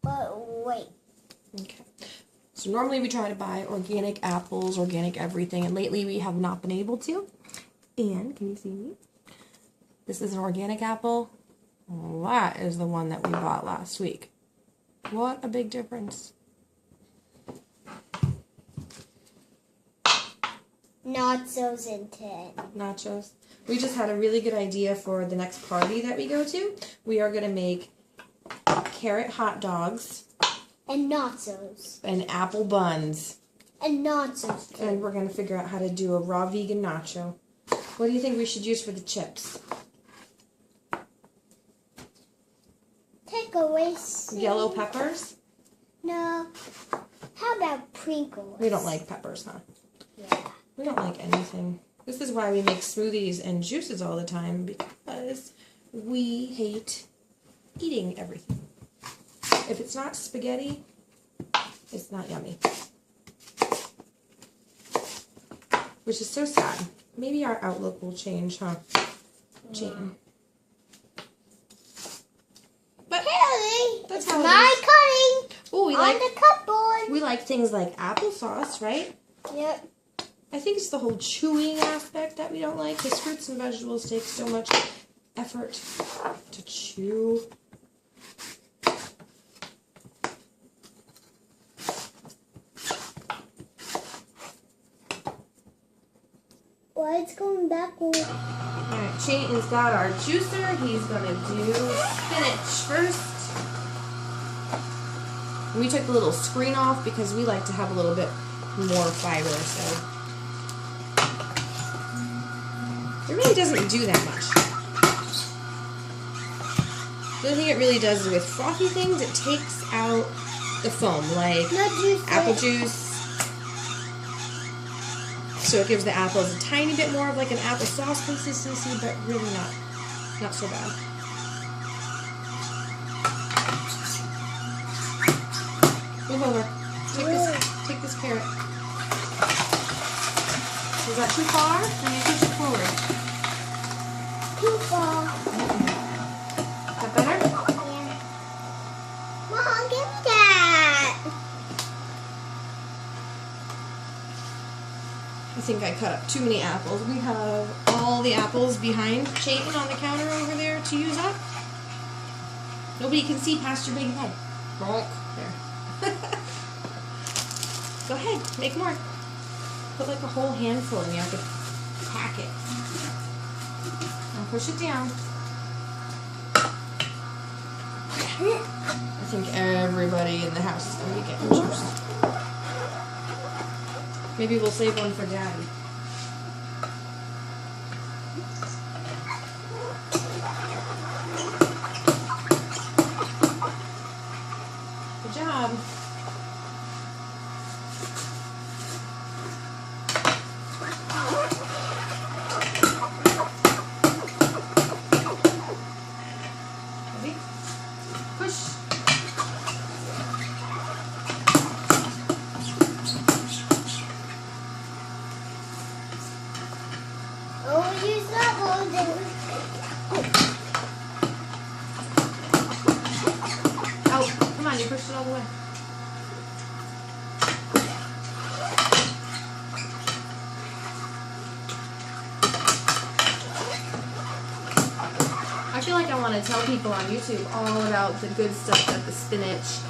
But wait. Okay. So normally we try to buy organic apples, organic everything, and lately we have not been able to. And, can you see me? This is an organic apple. That is the one that we bought last week. What a big difference. Nachos in 10. Nachos. We just had a really good idea for the next party that we go to. We are going to make carrot hot dogs. And nachos. And apple buns. And nachos. Too. And we're going to figure out how to do a raw vegan nacho. What do you think we should use for the chips? Take away some. Yellow peppers? No. How about Pringles? We don't like peppers, huh? Yeah. We don't like anything. This is why we make smoothies and juices all the time, because we hate eating everything. If it's not spaghetti, it's not yummy. Which is so sad. Maybe our outlook will change, huh? Chayton. But Haley, that's it's how it my is. cutting Oh, on the cupboard. we like things like applesauce, right? Yep. I think it's the whole chewing aspect that we don't like, because fruits and vegetables take so much effort to chew. Why it's going backward? Alright, Chayton's got our juicer. He's going to do spinach first. We took the little screen off because we like to have a little bit more fiber, so it really doesn't do that much. The only thing it really does is with frothy things, it takes out the foam, like apple juice. So it gives the apples a tiny bit more of like an applesauce consistency, but really not so bad. Move over. Take this carrot. Is that too far? Or you push it forward? Too far. Is that better? Yeah. Mom, give me that. I think I cut up too many apples. We have all the apples behind Chayton on the counter over there to use up. Nobody can see past your big head. There. Go ahead, make more. Put like a whole handful and you have to pack it. Now push it down. I think everybody in the house is going to be getting juice. Maybe we'll save one for Daddy. Good job. Ready? Push. Use that one. Oh, come on, you pushed it all the way. I feel like I want to tell people on YouTube all about the good stuff that the spinach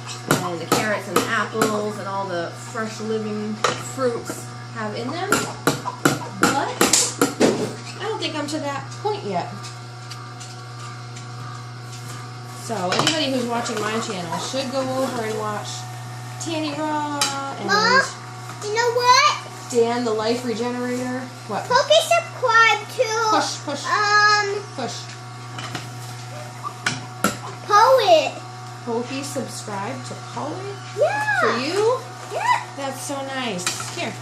and the carrots and the apples and all the fresh living fruits have in them. But I don't think I'm to that point yet. So anybody who's watching my channel should go over and watch Tannyraw and Mom, you know what? Dan the LifeRegenerator. What? Poke subscribe to Push. Push. Poet. Pokey subscribe to Poet? Yeah. For you? Yeah. That's so nice. Here.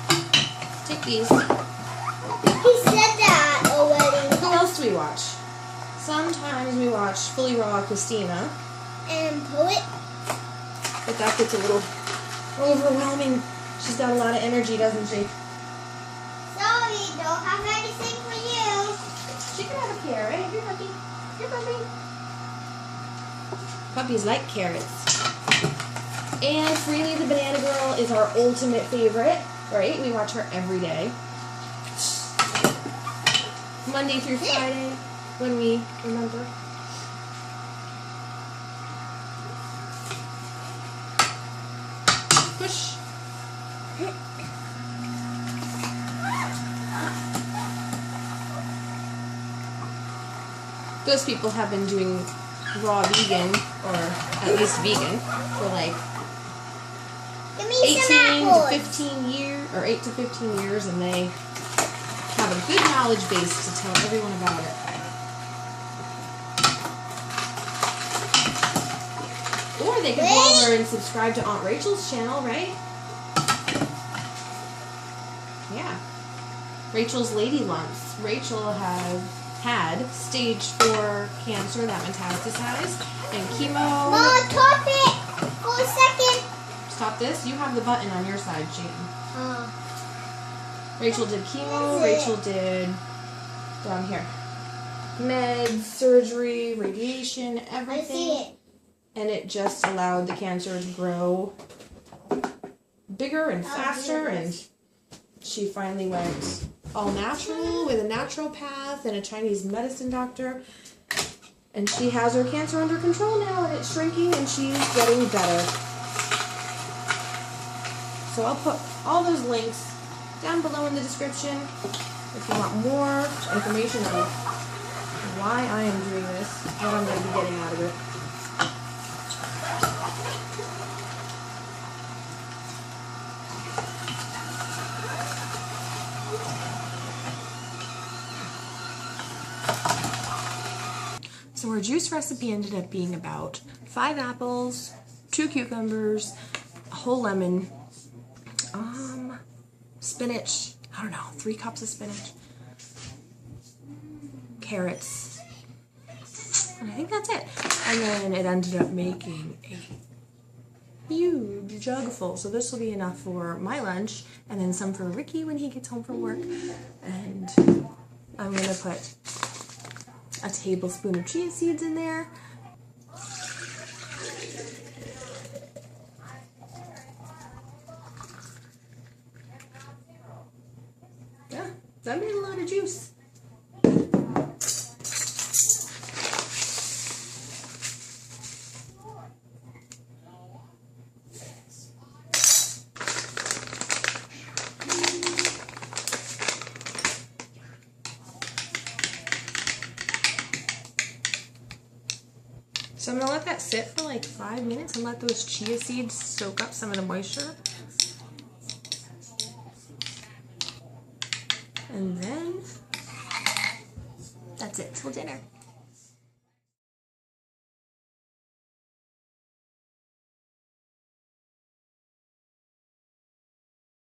Take these. He said that already. Who else do we watch? Sometimes we watch FullyRawKristina. And Poet. But that gets a little overwhelming. She's got a lot of energy, doesn't she? Sorry, don't have anything for you. She can have a carrot. Here, puppy. Here, puppy. Puppies like carrots. And Freelee the banana girl is our ultimate favorite, right? We watch her every day. Monday through Friday, when we remember. Push. Those people have been doing raw vegan, or at least vegan, for like 18 to 15 years, or 8 to 15 years, and they have a good knowledge base to tell everyone about it. Or they could go over and subscribe to Aunt Rachel's channel, right? Yeah. Rachel's Lady Lumps. Rachel had stage 4 cancer that metastasized, and chemo. Mom, stop it! Hold a second. Stop this? You have the button on your side, Chayton. Rachel did chemo. Rachel did down here meds, surgery, radiation, everything. I see it. And it just allowed the cancer to grow bigger and faster, and she finally went all natural with a naturopath and a Chinese medicine doctor, and she has her cancer under control now, and it's shrinking, and she's getting better. So I'll put all those links down below in the description if you want more information on why I am doing this, what I'm going to be getting out of it. So our juice recipe ended up being about 5 apples, 2 cucumbers, a whole lemon, spinach, I don't know, 3 cups of spinach, carrots, and I think that's it. And then it ended up making a huge jug full. So this will be enough for my lunch, and then some for Ricky when he gets home from work. And I'm going to put a tablespoon of chia seeds in there. Yeah, that made a lot of juice. So I'm going to let that sit for like 5 minutes and let those chia seeds soak up some of the moisture. And then that's it till dinner.